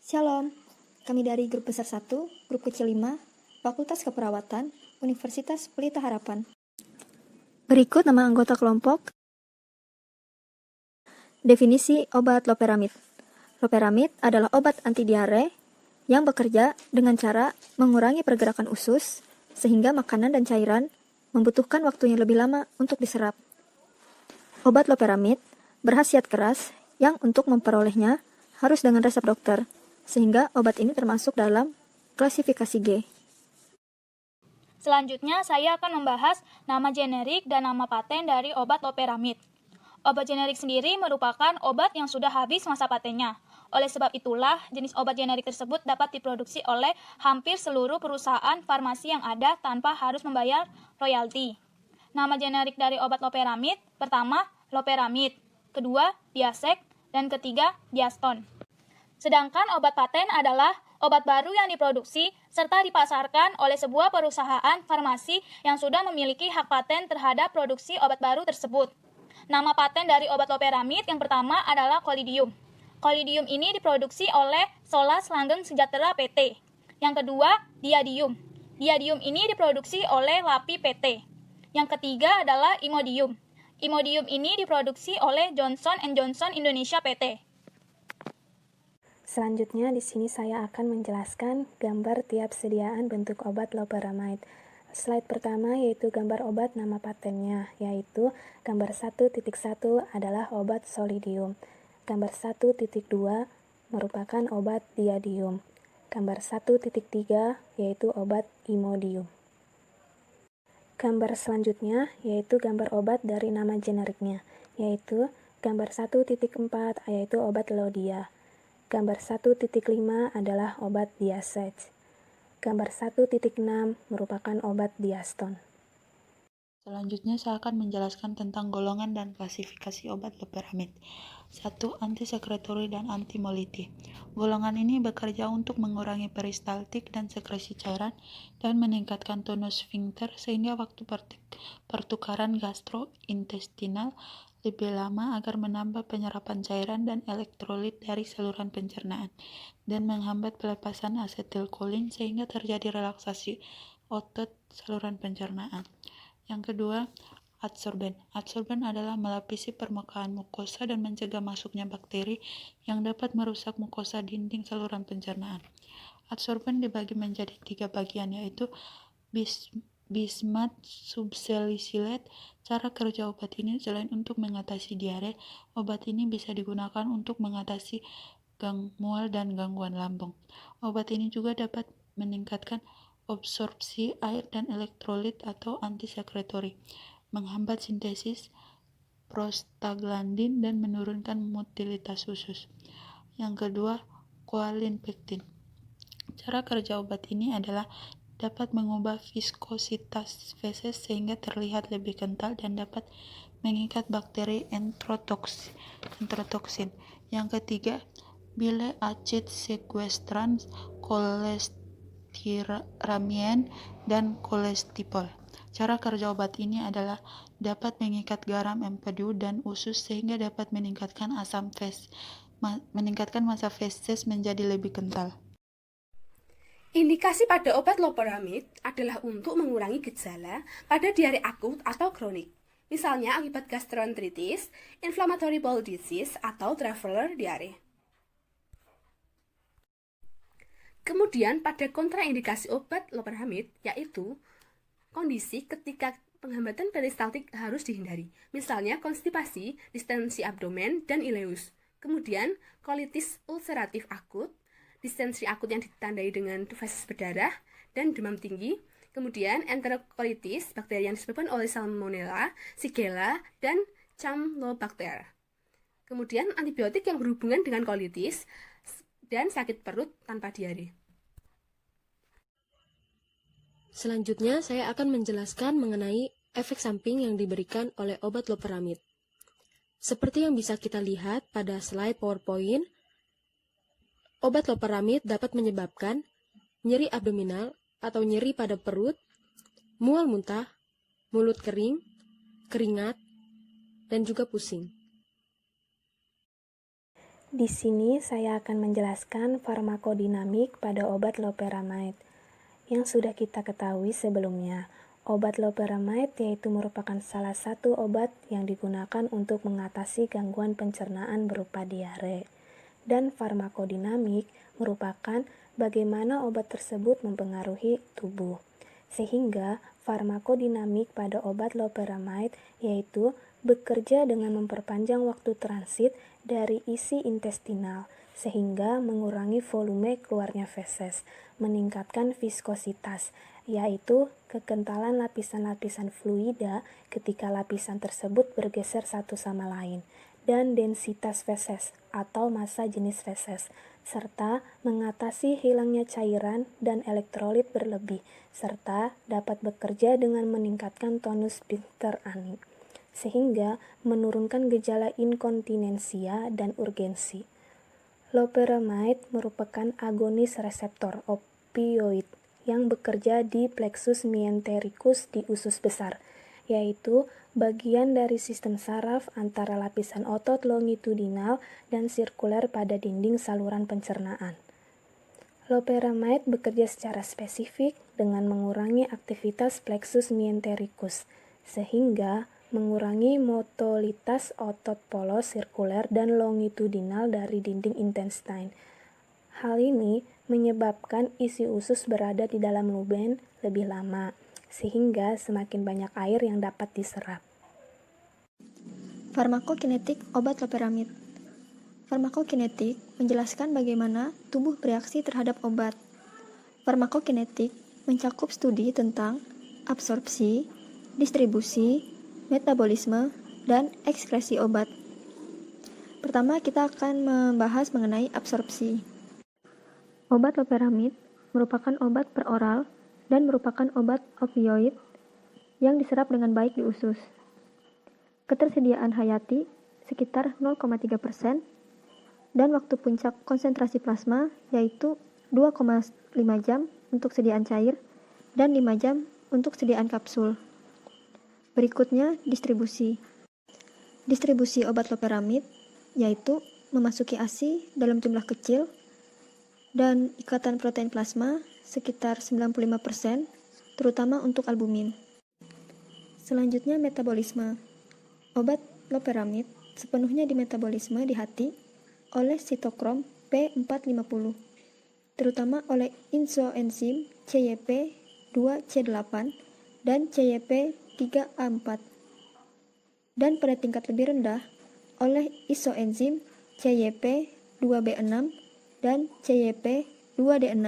Shalom, kami dari grup besar 1, grup kecil 5, Fakultas Keperawatan, Universitas Pelita Harapan. Berikut nama anggota kelompok. Definisi obat loperamid. Loperamid adalah obat anti diare yang bekerja dengan cara mengurangi pergerakan usus sehingga makanan dan cairan membutuhkan waktu yang lebih lama untuk diserap. Obat loperamid berkhasiat keras yang untuk memperolehnya harus dengan resep dokter, sehingga obat ini termasuk dalam klasifikasi G. Selanjutnya, saya akan membahas nama generik dan nama paten dari obat loperamid. Obat generik sendiri merupakan obat yang sudah habis masa patennya. Oleh sebab itulah, jenis obat generik tersebut dapat diproduksi oleh hampir seluruh perusahaan farmasi yang ada tanpa harus membayar royalti. Nama generik dari obat loperamid, pertama, loperamid, kedua, Diasec, dan ketiga, Diaston. Sedangkan obat paten adalah obat baru yang diproduksi serta dipasarkan oleh sebuah perusahaan farmasi yang sudah memiliki hak paten terhadap produksi obat baru tersebut. Nama paten dari obat loperamid yang pertama adalah Colidium. Colidium ini diproduksi oleh Solas Langgeng Sejahtera PT. Yang kedua, Diadium. Diadium ini diproduksi oleh Lapi PT. Yang ketiga adalah Imodium. Imodium ini diproduksi oleh Johnson & Johnson Indonesia PT. Selanjutnya di sini saya akan menjelaskan gambar tiap sediaan bentuk obat loperamid. Slide pertama yaitu gambar obat nama patennya, yaitu gambar 1.1 adalah obat Solidium. Gambar 1.2 merupakan obat Diadium. Gambar 1.3 yaitu obat Imodium. Gambar selanjutnya yaitu gambar obat dari nama generiknya, yaitu gambar 1.4 yaitu obat Lodia. Gambar 1.5 adalah obat Diasec. Gambar 1.6 merupakan obat Diaston. Selanjutnya saya akan menjelaskan tentang golongan dan klasifikasi obat loperamid. 1. Antisekretori dan antimoliti. Golongan ini bekerja untuk mengurangi peristaltik dan sekresi cairan dan meningkatkan tonus sphincter sehingga waktu pertukaran gastrointestinal lebih lama agar menambah penyerapan cairan dan elektrolit dari saluran pencernaan dan menghambat pelepasan asetilkolin sehingga terjadi relaksasi otot saluran pencernaan. Yang kedua, adsorben. Adsorben adalah melapisi permukaan mukosa dan mencegah masuknya bakteri yang dapat merusak mukosa dinding saluran pencernaan. Adsorben dibagi menjadi 3 bagian, yaitu bismuth subsalicylate. Cara kerja obat ini selain untuk mengatasi diare, obat ini bisa digunakan untuk mengatasi mual dan gangguan lambung. Obat ini juga dapat meningkatkan absorpsi air dan elektrolit atau antisekretori, menghambat sintesis prostaglandin dan menurunkan motilitas usus. Yang kedua, koalin pektin. Cara kerja obat ini adalah dapat mengubah viskositas feses sehingga terlihat lebih kental dan dapat mengikat bakteri enterotoksin. Yang ketiga, bile acid sequestrans, cholestyramine, dan kolestipol. Cara kerja obat ini adalah dapat mengikat garam empedu dan usus sehingga dapat meningkatkan masa feses menjadi lebih kental. Indikasi pada obat loperamid adalah untuk mengurangi gejala pada diare akut atau kronik, misalnya akibat gastroenteritis, inflammatory bowel disease, atau traveler diare. Kemudian pada kontraindikasi obat loperamid yaitu kondisi ketika penghambatan peristaltik harus dihindari, misalnya konstipasi, distensi abdomen, dan ileus. Kemudian kolitis ulceratif akut, distensi akut yang ditandai dengan feses berdarah dan demam tinggi. Kemudian enterokolitis, bakteri yang disebabkan oleh Salmonella, Shigella, dan Campylobacter. Kemudian antibiotik yang berhubungan dengan kolitis dan sakit perut tanpa diare. Selanjutnya saya akan menjelaskan mengenai efek samping yang diberikan oleh obat loperamid. Seperti yang bisa kita lihat pada slide PowerPoint, obat loperamid dapat menyebabkan nyeri abdominal atau nyeri pada perut, mual muntah, mulut kering, keringat, dan juga pusing. Di sini saya akan menjelaskan farmakodinamik pada obat loperamide. Yang sudah kita ketahui sebelumnya, obat loperamide yaitu merupakan salah satu obat yang digunakan untuk mengatasi gangguan pencernaan berupa diare. Dan farmakodinamik merupakan bagaimana obat tersebut mempengaruhi tubuh. Sehingga farmakodinamik pada obat loperamide yaitu bekerja dengan memperpanjang waktu transit dari isi intestinal sehingga mengurangi volume keluarnya feses, meningkatkan viskositas, yaitu kekentalan lapisan-lapisan fluida ketika lapisan tersebut bergeser satu sama lain, dan densitas feses atau massa jenis feses, serta mengatasi hilangnya cairan dan elektrolit berlebih, serta dapat bekerja dengan meningkatkan tonus sphinkter ani, sehingga menurunkan gejala inkontinensia dan urgensi. Loperamide merupakan agonis reseptor opioid yang bekerja di plexus mesentericus di usus besar, yaitu bagian dari sistem saraf antara lapisan otot longitudinal dan sirkuler pada dinding saluran pencernaan. Loperamide bekerja secara spesifik dengan mengurangi aktivitas plexus mesentericus, sehingga mengurangi motilitas otot polos sirkuler dan longitudinal dari dinding intestine. Hal ini menyebabkan isi usus berada di dalam lumen lebih lama, sehingga semakin banyak air yang dapat diserap. Farmakokinetik obat loperamide. Farmakokinetik menjelaskan bagaimana tubuh bereaksi terhadap obat. Farmakokinetik mencakup studi tentang absorpsi, distribusi, metabolisme, dan ekskresi obat. Pertama, kita akan membahas mengenai absorpsi. Obat loperamide merupakan obat peroral dan merupakan obat opioid yang diserap dengan baik di usus. Ketersediaan hayati sekitar 0,3% dan waktu puncak konsentrasi plasma yaitu 2,5 jam untuk sediaan cair dan 5 jam untuk sediaan kapsul. Berikutnya, distribusi. Distribusi obat loperamide yaitu memasuki ASI dalam jumlah kecil dan ikatan protein plasma sekitar 95%, terutama untuk albumin. Selanjutnya, metabolisme. Obat loperamide sepenuhnya dimetabolisme di hati oleh sitokrom P450, terutama oleh isoenzim CYP2C8 dan CYP3A4, dan pada tingkat lebih rendah oleh isoenzim CYP2B6 dan CYP2D6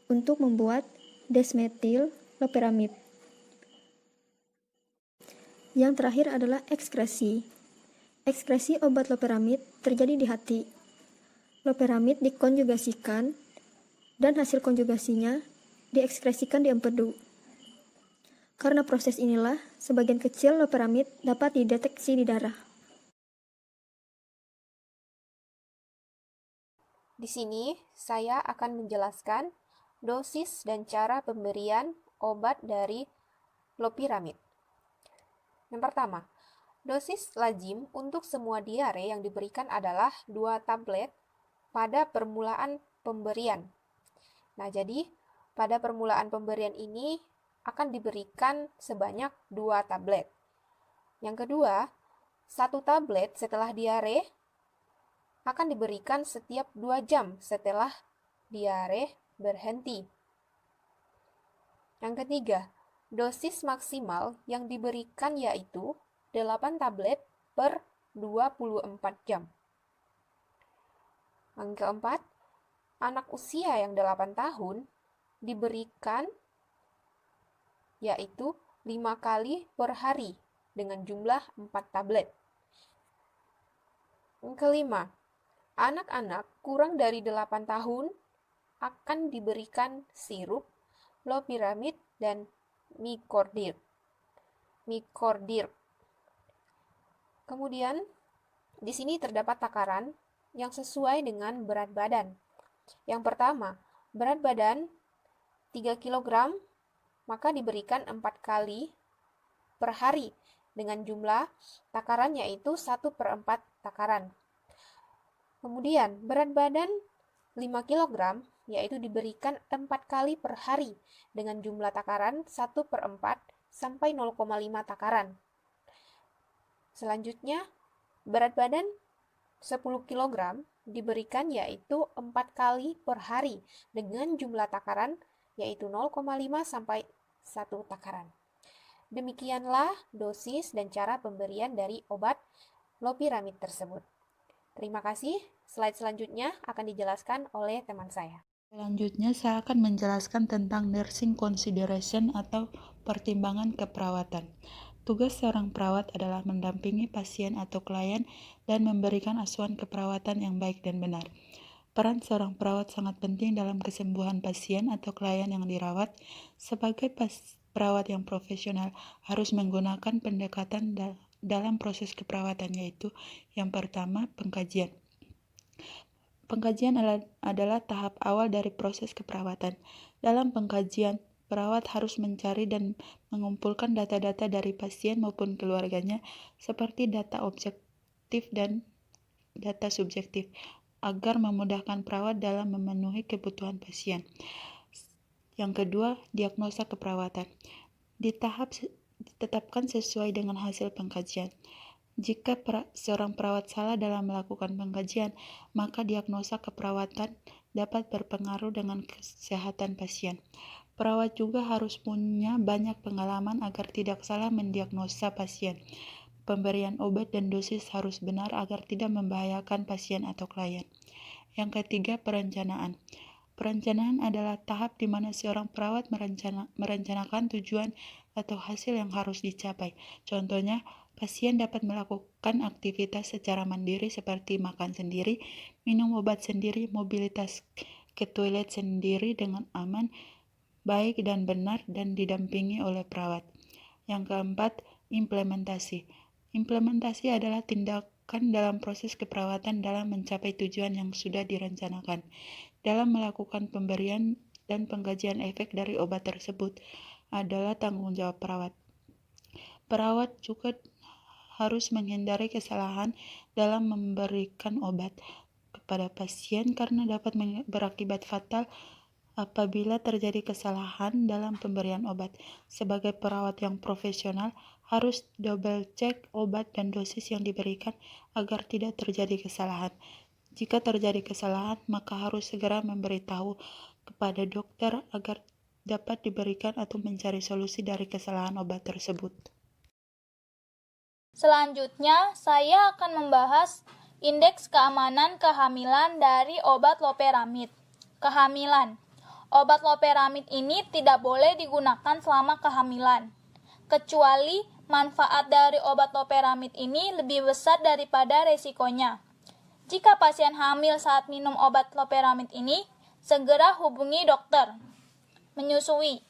untuk membuat desmetil loperamide. Yang terakhir adalah ekskresi. Ekskresi obat loperamide terjadi di hati. Loperamide dikonjugasikan dan hasil konjugasinya diekskresikan di empedu. Karena proses inilah, sebagian kecil loperamide dapat dideteksi di darah. Di sini, saya akan menjelaskan dosis dan cara pemberian obat dari loperamide. Yang pertama, dosis lazim untuk semua diare yang diberikan adalah 2 tablet pada permulaan pemberian. Nah, jadi pada permulaan pemberian ini akan diberikan sebanyak 2 tablet. Yang kedua, 1 tablet setelah diare akan diberikan setiap 2 jam setelah diare berhenti. Yang ketiga, dosis maksimal yang diberikan yaitu 8 tablet per 24 jam. Yang keempat, anak usia yang 8 tahun diberikan yaitu 5 kali per hari dengan jumlah 4 tablet. Yang kelima, anak-anak kurang dari 8 tahun akan diberikan sirup, loperamide, dan micordir. Kemudian, di sini terdapat takaran yang sesuai dengan berat badan. Yang pertama, berat badan 3 kg, maka diberikan 4 kali per hari dengan jumlah takaran yaitu 1/4 takaran. Kemudian, berat badan 5 kg, yaitu diberikan 4 kali per hari dengan jumlah takaran 1/4 sampai 0,5 takaran. Selanjutnya, berat badan 10 kg diberikan yaitu 4 kali per hari dengan jumlah takaran yaitu 0,5 sampai 1 takaran. Demikianlah dosis dan cara pemberian dari obat loperamid tersebut. Terima kasih. Slide selanjutnya akan dijelaskan oleh teman saya. Selanjutnya, saya akan menjelaskan tentang nursing consideration atau pertimbangan keperawatan. Tugas seorang perawat adalah mendampingi pasien atau klien dan memberikan asuhan keperawatan yang baik dan benar. Peran seorang perawat sangat penting dalam kesembuhan pasien atau klien yang dirawat. Sebagai perawat yang profesional harus menggunakan pendekatan dalam proses keperawatan, yaitu yang pertama, pengkajian. Pengkajian adalah tahap awal dari proses keperawatan. Dalam pengkajian, perawat harus mencari dan mengumpulkan data-data dari pasien maupun keluarganya, seperti data objektif dan data subjektif, agar memudahkan perawat dalam memenuhi kebutuhan pasien. Yang kedua, diagnosa keperawatan. Ditetapkan sesuai dengan hasil pengkajian. Jika seorang perawat salah dalam melakukan pengkajian, maka diagnosa keperawatan dapat berpengaruh dengan kesehatan pasien. Perawat juga harus punya banyak pengalaman agar tidak salah mendiagnosa pasien. Pemberian obat dan dosis harus benar agar tidak membahayakan pasien atau klien. Yang ketiga, perencanaan. Perencanaan adalah tahap di mana seorang perawat merencanakan tujuan atau hasil yang harus dicapai. Contohnya, pasien dapat melakukan aktivitas secara mandiri seperti makan sendiri, minum obat sendiri, mobilitas ke toilet sendiri dengan aman, baik dan benar, dan didampingi oleh perawat. Yang keempat, implementasi. Implementasi adalah tindakan dalam proses keperawatan dalam mencapai tujuan yang sudah direncanakan. Dalam melakukan pemberian dan pengkajian efek dari obat tersebut adalah tanggung jawab perawat. Perawat juga harus menghindari kesalahan dalam memberikan obat kepada pasien karena dapat berakibat fatal apabila terjadi kesalahan dalam pemberian obat. Sebagai perawat yang profesional, harus double check obat dan dosis yang diberikan agar tidak terjadi kesalahan. Jika terjadi kesalahan, maka harus segera memberitahu kepada dokter agar dapat diberikan atau mencari solusi dari kesalahan obat tersebut. Selanjutnya, saya akan membahas indeks keamanan kehamilan dari obat loperamid. Kehamilan. Obat loperamid ini tidak boleh digunakan selama kehamilan, kecuali manfaat dari obat loperamid ini lebih besar daripada resikonya. Jika pasien hamil saat minum obat loperamid ini, segera hubungi dokter. Menyusui.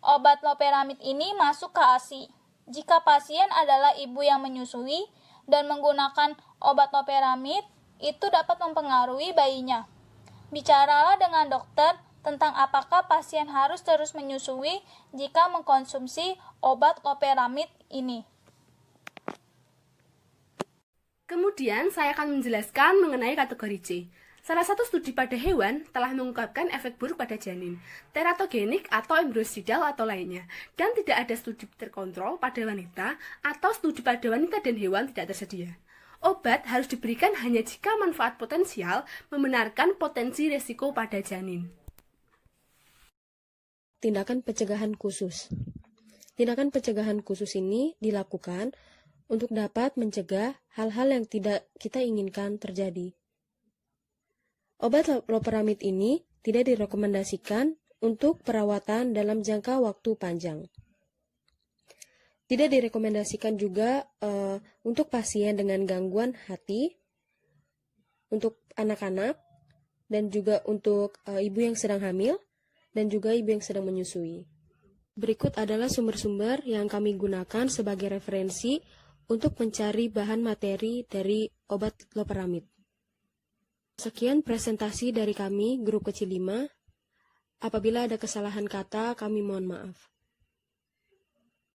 Obat loperamid ini masuk ke ASI. Jika pasien adalah ibu yang menyusui dan menggunakan obat loperamid, itu dapat mempengaruhi bayinya. Bicaralah dengan dokter tentang apakah pasien harus terus menyusui jika mengkonsumsi obat loperamid ini. Kemudian saya akan menjelaskan mengenai kategori C. Salah satu studi pada hewan telah mengungkapkan efek buruk pada janin, teratogenik atau embryosidal atau lainnya, dan tidak ada studi terkontrol pada wanita atau studi pada wanita dan hewan tidak tersedia. Obat harus diberikan hanya jika manfaat potensial membenarkan potensi resiko pada janin. Tindakan pencegahan khusus. Tindakan pencegahan khusus ini dilakukan untuk dapat mencegah hal-hal yang tidak kita inginkan terjadi. Obat loperamid ini tidak direkomendasikan untuk perawatan dalam jangka waktu panjang. Tidak direkomendasikan juga untuk pasien dengan gangguan hati, untuk anak-anak, dan juga untuk ibu yang sedang hamil, dan juga ibu yang sedang menyusui. Berikut adalah sumber-sumber yang kami gunakan sebagai referensi untuk mencari bahan materi dari obat loperamid. Sekian presentasi dari kami, grup kecil 5. Apabila ada kesalahan kata, kami mohon maaf.